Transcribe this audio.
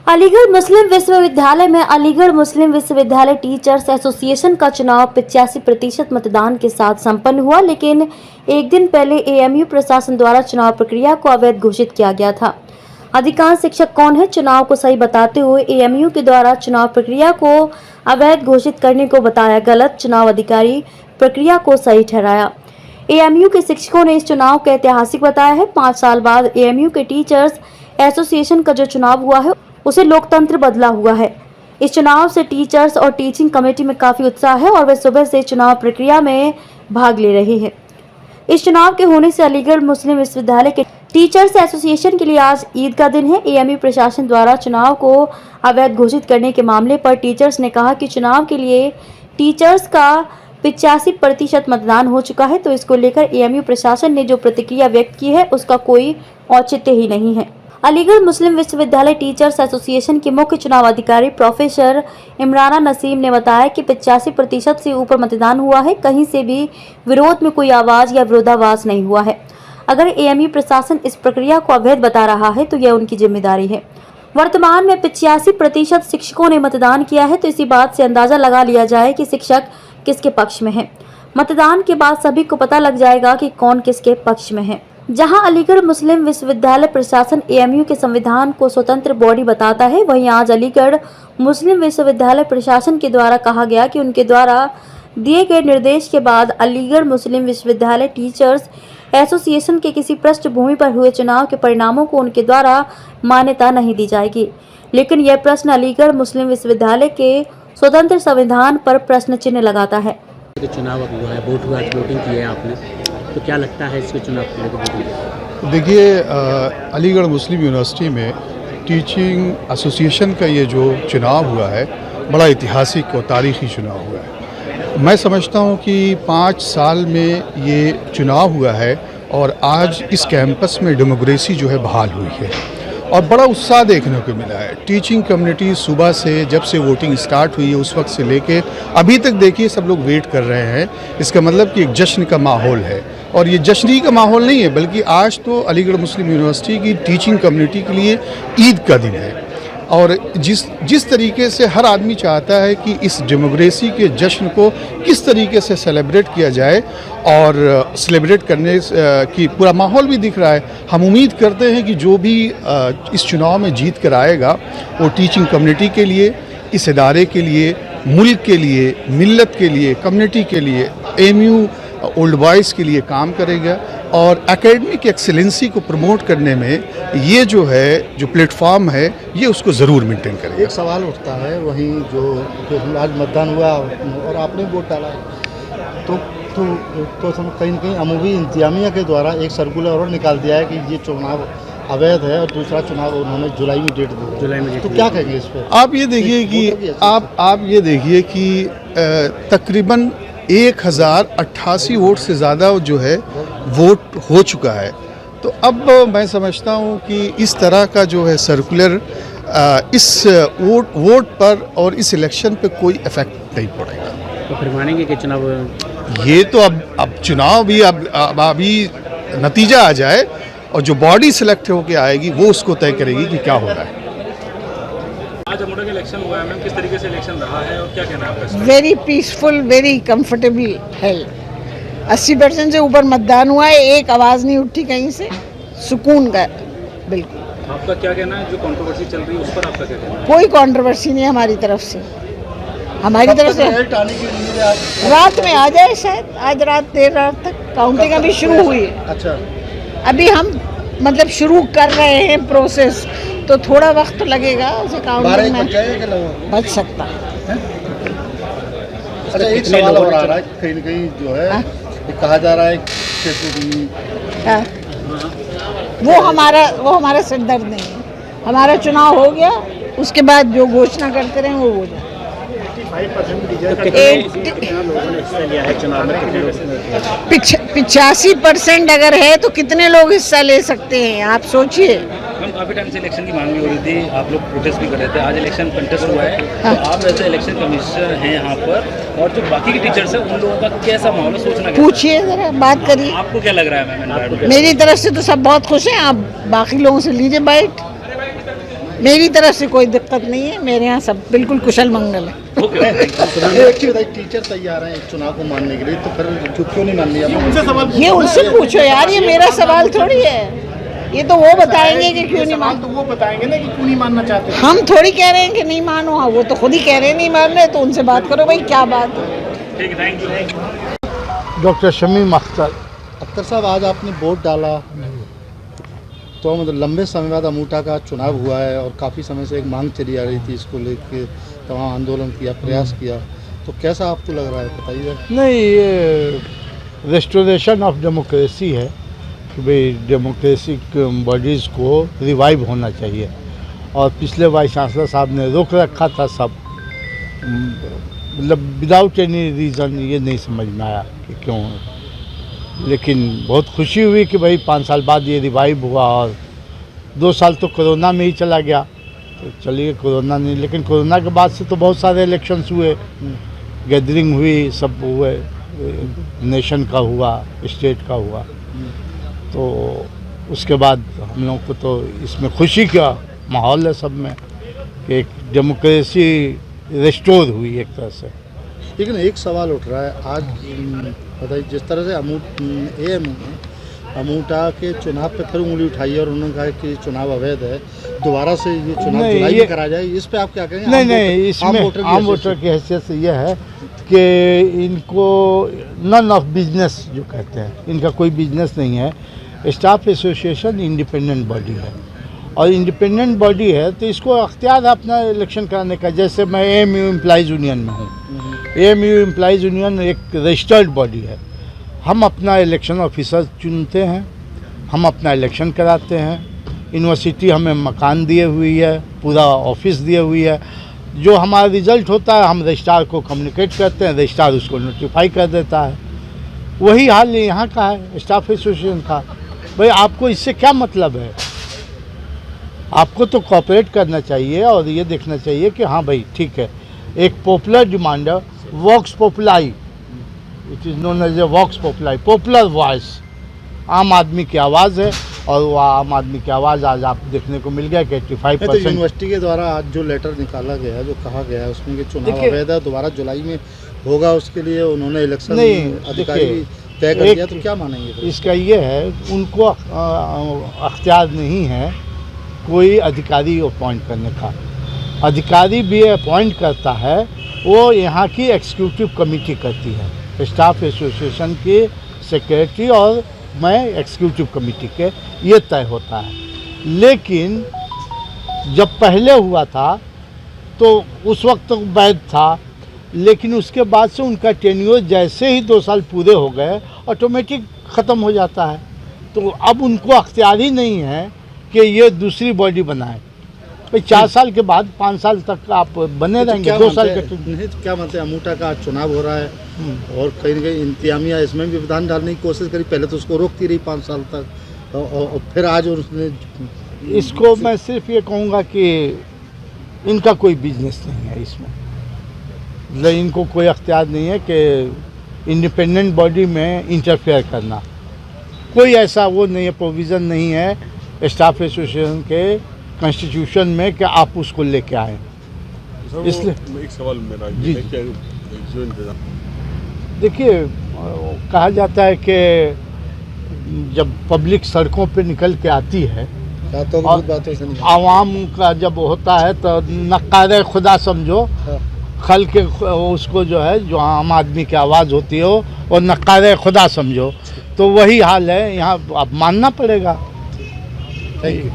अलीगढ़ मुस्लिम विश्वविद्यालय में अलीगढ़ मुस्लिम विश्वविद्यालय टीचर्स एसोसिएशन का चुनाव 85% मतदान के साथ संपन्न हुआ, लेकिन एक दिन पहले एएमयू प्रशासन द्वारा चुनाव प्रक्रिया को अवैध घोषित किया गया था। अधिकांश शिक्षक कौन है, चुनाव को सही बताते हुए एएमयू के द्वारा चुनाव प्रक्रिया को अवैध घोषित करने को बताया गलत, चुनाव अधिकारी प्रक्रिया को सही ठहराया। एएमयू के शिक्षकों ने इस चुनाव को ऐतिहासिक बताया है। 5 साल बाद एएमयू के टीचर्स एसोसिएशन का जो चुनाव हुआ है उसे लोकतंत्र बदला हुआ है। इस चुनाव से टीचर्स और टीचिंग कमेटी में काफी उत्साह है और वे सुबह से चुनाव प्रक्रिया में भाग ले रहे हैं। इस चुनाव के होने से अलीगढ़ मुस्लिम विश्वविद्यालय के टीचर्स एसोसिएशन के लिए आज ईद का दिन है। एएमयू प्रशासन द्वारा चुनाव को अवैध घोषित करने के मामले पर टीचर्स ने कहा कि चुनाव के लिए टीचर्स का 85% मतदान हो चुका है, तो इसको लेकर एएमयू प्रशासन ने जो प्रतिक्रिया व्यक्त की है उसका कोई औचित्य ही नहीं है। अलीगढ़ मुस्लिम विश्वविद्यालय टीचर्स एसोसिएशन के मुख्य चुनाव अधिकारी प्रोफेसर इमराना नसीम ने बताया कि 85% से ऊपर मतदान हुआ है। कहीं से भी विरोध में कोई आवाज या विरोधाभास नहीं हुआ है। अगर एएमयू प्रशासन इस प्रक्रिया को अवैध बता रहा है तो यह उनकी जिम्मेदारी है। वर्तमान में 85% शिक्षकों ने मतदान किया है, तो इसी बात से अंदाजा लगा लिया जाए कि शिक्षक किसके पक्ष में है। मतदान के बाद सभी को पता लग जाएगा कि कौन किसके पक्ष में है। जहां अलीगढ़ मुस्लिम विश्वविद्यालय प्रशासन एएमयू के संविधान को स्वतंत्र बॉडी बताता है, वहीं आज अलीगढ़ मुस्लिम विश्वविद्यालय प्रशासन के द्वारा कहा गया कि उनके द्वारा दिए गए निर्देश के बाद अलीगढ़ मुस्लिम विश्वविद्यालय टीचर्स एसोसिएशन के किसी पृष्ठभूमि पर हुए चुनाव के परिणामों को उनके द्वारा मान्यता नहीं दी जाएगी। लेकिन यह प्रश्न अलीगढ़ मुस्लिम विश्वविद्यालय के स्वतंत्र संविधान पर प्रश्न चिन्ह लगाता है। चुनाव अब हुआ है, वोट हुआ, वोटिंग की है आपने, तो क्या लगता है इसके चुनाव को लेकर? देखिए, अलीगढ़ मुस्लिम यूनिवर्सिटी में टीचिंग एसोसिएशन का ये जो चुनाव हुआ है बड़ा ऐतिहासिक और तारीखी चुनाव हुआ है। मैं समझता हूँ कि 5 साल में ये चुनाव हुआ है और आज इस कैंपस में डेमोक्रेसी जो है बहाल हुई है और बड़ा उत्साह देखने को मिला है। टीचिंग कम्युनिटी सुबह से जब से वोटिंग स्टार्ट हुई है उस वक्त से लेके अभी तक देखिए सब लोग वेट कर रहे हैं। इसका मतलब कि एक जश्न का माहौल है और ये जश्नी का माहौल नहीं है, बल्कि आज तो अलीगढ़ मुस्लिम यूनिवर्सिटी की टीचिंग कम्युनिटी के लिए ईद का दिन है। और जिस तरीके से हर आदमी चाहता है कि इस डेमोक्रेसी के जश्न को किस तरीके से सेलिब्रेट किया जाए और सेलिब्रेट करने की पूरा माहौल भी दिख रहा है। हम उम्मीद करते हैं कि जो भी इस चुनाव में जीत कर आएगा वो टीचिंग कम्युनिटी के लिए, इस इदारे के लिए, मुल्क के लिए, मिल्लत के लिए, कम्युनिटी के लिए, एएमयू ओल्ड बॉयज़ के लिए काम करेगा और एकेडमिक एक्सेलेंसी को प्रमोट करने में ये जो है जो प्लेटफॉर्म है ये उसको ज़रूर मेंटेन करेगा। एक सवाल उठता है, वहीं जो आज मतदान हुआ और आपने वोट डाला तो कहीं न कहीं अमूवी इंतजामिया के द्वारा एक सर्कुलर और निकाल दिया है कि ये चुनाव अवैध है और दूसरा चुनाव उन्होंने जुलाई में डेट दी। जुलाई में तो क्या कहेंगे इस पर? आप ये देखिए कि आप ये देखिए कि तकरीबन 1088 वोट से ज़्यादा जो है वोट हो चुका है। तो अब मैं समझता हूँ कि इस तरह का जो है सर्कुलर इस वोट पर और इस इलेक्शन पे कोई इफेक्ट नहीं पड़ेगा। तो फिर मानेंगे कि चुनाव ये तो अब चुनाव भी अब अभी नतीजा आ जाए और जो बॉडी सिलेक्ट होकर आएगी वो उसको तय करेगी कि क्या हो रहा है। आज अमरोहा का इलेक्शन हुआ है मैम, किस तरीके से इलेक्शन रहा है और क्या कहना है आपका? वेरी पीसफुल, वेरी कंफर्टेबल है। 80% से ऊपर मतदान हुआ है, एक आवाज़ नहीं उठी कहीं से, सुकून का बिल्कुल। आपका क्या कहना है, जो कंट्रोवर्सी चल रही है उस पर आपका क्या कहना है? कोई कंट्रोवर्सी नहीं हमारी तरफ से। हमारी तरफ से रात में आ जाए, शायद आज रात देर रात तक काउंटिंग अभी शुरू हुई है। अच्छा, अभी हम मतलब शुरू कर रहे हैं प्रोसेस, तो थोड़ा वक्त लगेगा उसे काउंटिंग में बच सकता है। अच्छा, एक सवाल और आ रहा है, कहीं न कहीं जो है कहा जा रहा है कि वो हमारा सिरदर्द नहीं है। हमारा चुनाव हो गया, उसके बाद जो घोषणा करते रहे वो हो जाए। 85% अगर है तो कितने लोग हिस्सा ले सकते हैं, आप सोचिए। काफी टाइम से इलेक्शन की मांग भी हो रही थी, आप लोग प्रोटेस्ट भी कर रहे थे, आज इलेक्शन कंटेस्ट हुआ है। तो आप ऐसे इलेक्शन कमिश्नर हैं यहाँ पर, और जो बाकी के टीचर्स हैं उन लोगों का कैसा माहौल है, सोचना पूछिए जरा, बात करिए। आपको क्या लग रहा है मैम? मेरी तरफ से तो सब बहुत खुश हैं, आप बाकी लोगों से लीजिए बाइट। मेरी तरफ से कोई दिक्कत नहीं है, मेरे यहाँ सब बिल्कुल कुशल मंगल है। एक चीज बताइए, टीचर तैयार हैं इस चुनाव को मानने के लिए, तो फिर क्यों नहीं मान लिया? ये उनसे पूछो यार, ये मेरा सवाल थोड़ी है, ये तो वो बताएंगे कि क्यों नहीं मान। तो वो बताएंगे ना कि क्यों नहीं मानना चाहते। हम थोड़ी कह रहे हैं कि नहीं मानो, हाँ वो तो खुद ही कह रहे हैं नहीं मान रहे, तो उनसे बात करो भाई क्या बात है। ठीक है, thank you. Doctor Shamim Akhtar. Akhtar साहब, आज आपने वोट डाला, तो मतलब लंबे समय बाद अमूठा का चुनाव हुआ है और काफ़ी समय से एक मांग चली आ रही थी, इसको लेके तमाम आंदोलन किया, प्रयास किया, तो कैसा आपको लग रहा है, बताइए। नहीं, ये रेस्टोरेशन ऑफ डेमोक्रेसी है कि भाई डेमोक्रेटिक बॉडीज़ को रिवाइव होना चाहिए, और पिछले वाइस चांसलर साहब ने रोक रखा था सब, मतलब विदाउट एनी रीज़न, ये नहीं समझ में आया कि क्यों। लेकिन बहुत खुशी हुई कि भाई 5 साल बाद ये रिवाइव हुआ, और 2 साल तो कोरोना में ही चला गया, तो चलिए कोरोना नहीं, लेकिन कोरोना के बाद से तो बहुत सारे इलेक्शंस हुए, गैदरिंग हुई, सब हुए, नेशन का हुआ, स्टेट का हुआ, तो उसके बाद हम लोग को तो इसमें खुशी का माहौल है सब में कि एक डेमोक्रेसी रिस्टोर हुई एक तरह से। लेकिन एक सवाल उठ रहा है आज, बताइए, जिस तरह से अमूठा के चुनाव पे फिर उंगली उठाई है और उन्होंने कहा कि चुनाव अवैध है, दोबारा से ये चुनाव जुलाई में कराया जाए, इस पे आप क्या कहेंगे? नहीं, इसमें आम वोटर की हैसियत से यह है कि इनको नन ऑफ बिजनेस जो कहते हैं, इनका कोई बिजनेस नहीं है। स्टाफ एसोसिएशन इंडिपेंडेंट बॉडी है, और इंडिपेंडेंट बॉडी है तो इसको अख्तियार है अपना इलेक्शन कराने का। जैसे मैं AMU एम्प्लॉइज़ यूनियन में हूँ, AMU एम्प्लॉइज़ यूनियन एक रजिस्टर्ड बॉडी है, हम अपना इलेक्शन ऑफिसर चुनते हैं, हम अपना इलेक्शन कराते हैं, यूनिवर्सिटी हमें मकान दिए हुई है, पूरा ऑफिस दिए हुई है, जो हमारा रिज़ल्ट होता है हम रजिस्ट्रार को कम्युनिकेट करते हैं, रजिस्ट्रार उसको नोटिफाई कर देता है। वही हाल यहाँ का है स्टाफ एसोसिएशन का। भाई आपको इससे क्या मतलब है? आपको तो कोऑपरेट करना चाहिए और ये देखना चाहिए कि हाँ भाई ठीक है, एक पॉपुलर डिमांड है, vox populi, it is known as a vox populi, popular voice, आम आदमी की आवाज़ है, और वो आम आदमी की आवाज़ आज आप देखने को मिल गया कि 85%। तो यूनिवर्सिटी के द्वारा आज जो लेटर निकाला गया है, जो कहा गया है उसमें कि चुनाव अवैध है, दोबारा जुलाई में होगा, उसके लिए उन्होंने इलेक्शन अधिकारी तय कर दिया, तो क्या मानेंगे? इसका ये है, उनको अख्तियार नहीं है कोई अधिकारी अपॉइंट करने का। अधिकारी भी अपॉइंट करता है, वो यहाँ की एग्जीक्यूटिव कमेटी करती है, स्टाफ एसोसिएशन की सेक्रेटरी और मैं एग्जीक्यूटिव कमेटी के, ये तय होता है। लेकिन जब पहले हुआ था तो उस वक्त तो वैध था, लेकिन उसके बाद से उनका टेन्योर जैसे ही 2 साल पूरे हो गए ऑटोमेटिक ख़त्म हो जाता है, तो अब उनको अख्तियार ही नहीं है कि ये दूसरी बॉडी बनाए। भाई 4 साल के बाद 5 साल तक आप बने रहेंगे, 2 साल के नहीं, तो क्या मानते हैं, अमूठा का चुनाव हो रहा है और कहीं न कहीं इंतजामिया इसमें भी विधान डालने की कोशिश करी, पहले तो उसको रोकती रही 5 साल तक, और फिर आज उसने इसको मैं सिर्फ ये कहूँगा कि इनका कोई बिजनेस नहीं है इसमें, मतलब इनको कोई अख्तियार नहीं है कि इंडिपेंडेंट बॉडी में इंटरफेयर करना, कोई ऐसा वो नहीं है, प्रोविज़न नहीं है स्टाफ एसोसिएशन के कॉन्स्टिट्यूशन में कि आप उसको लेके आएँ। इसलिए एक सवाल मेरा जी, है कि जो इंतजाम, देखिए कहा जाता है कि जब पब्लिक सड़कों पे निकल के आती है, आवाम का जब होता है तो नक्कारे खुदा समझो, खल के उसको जो है, जो आम आदमी की आवाज़ होती है वो नक्कारे खुदा समझो, तो वही हाल है यहाँ, अब मानना पड़ेगा। Thank you.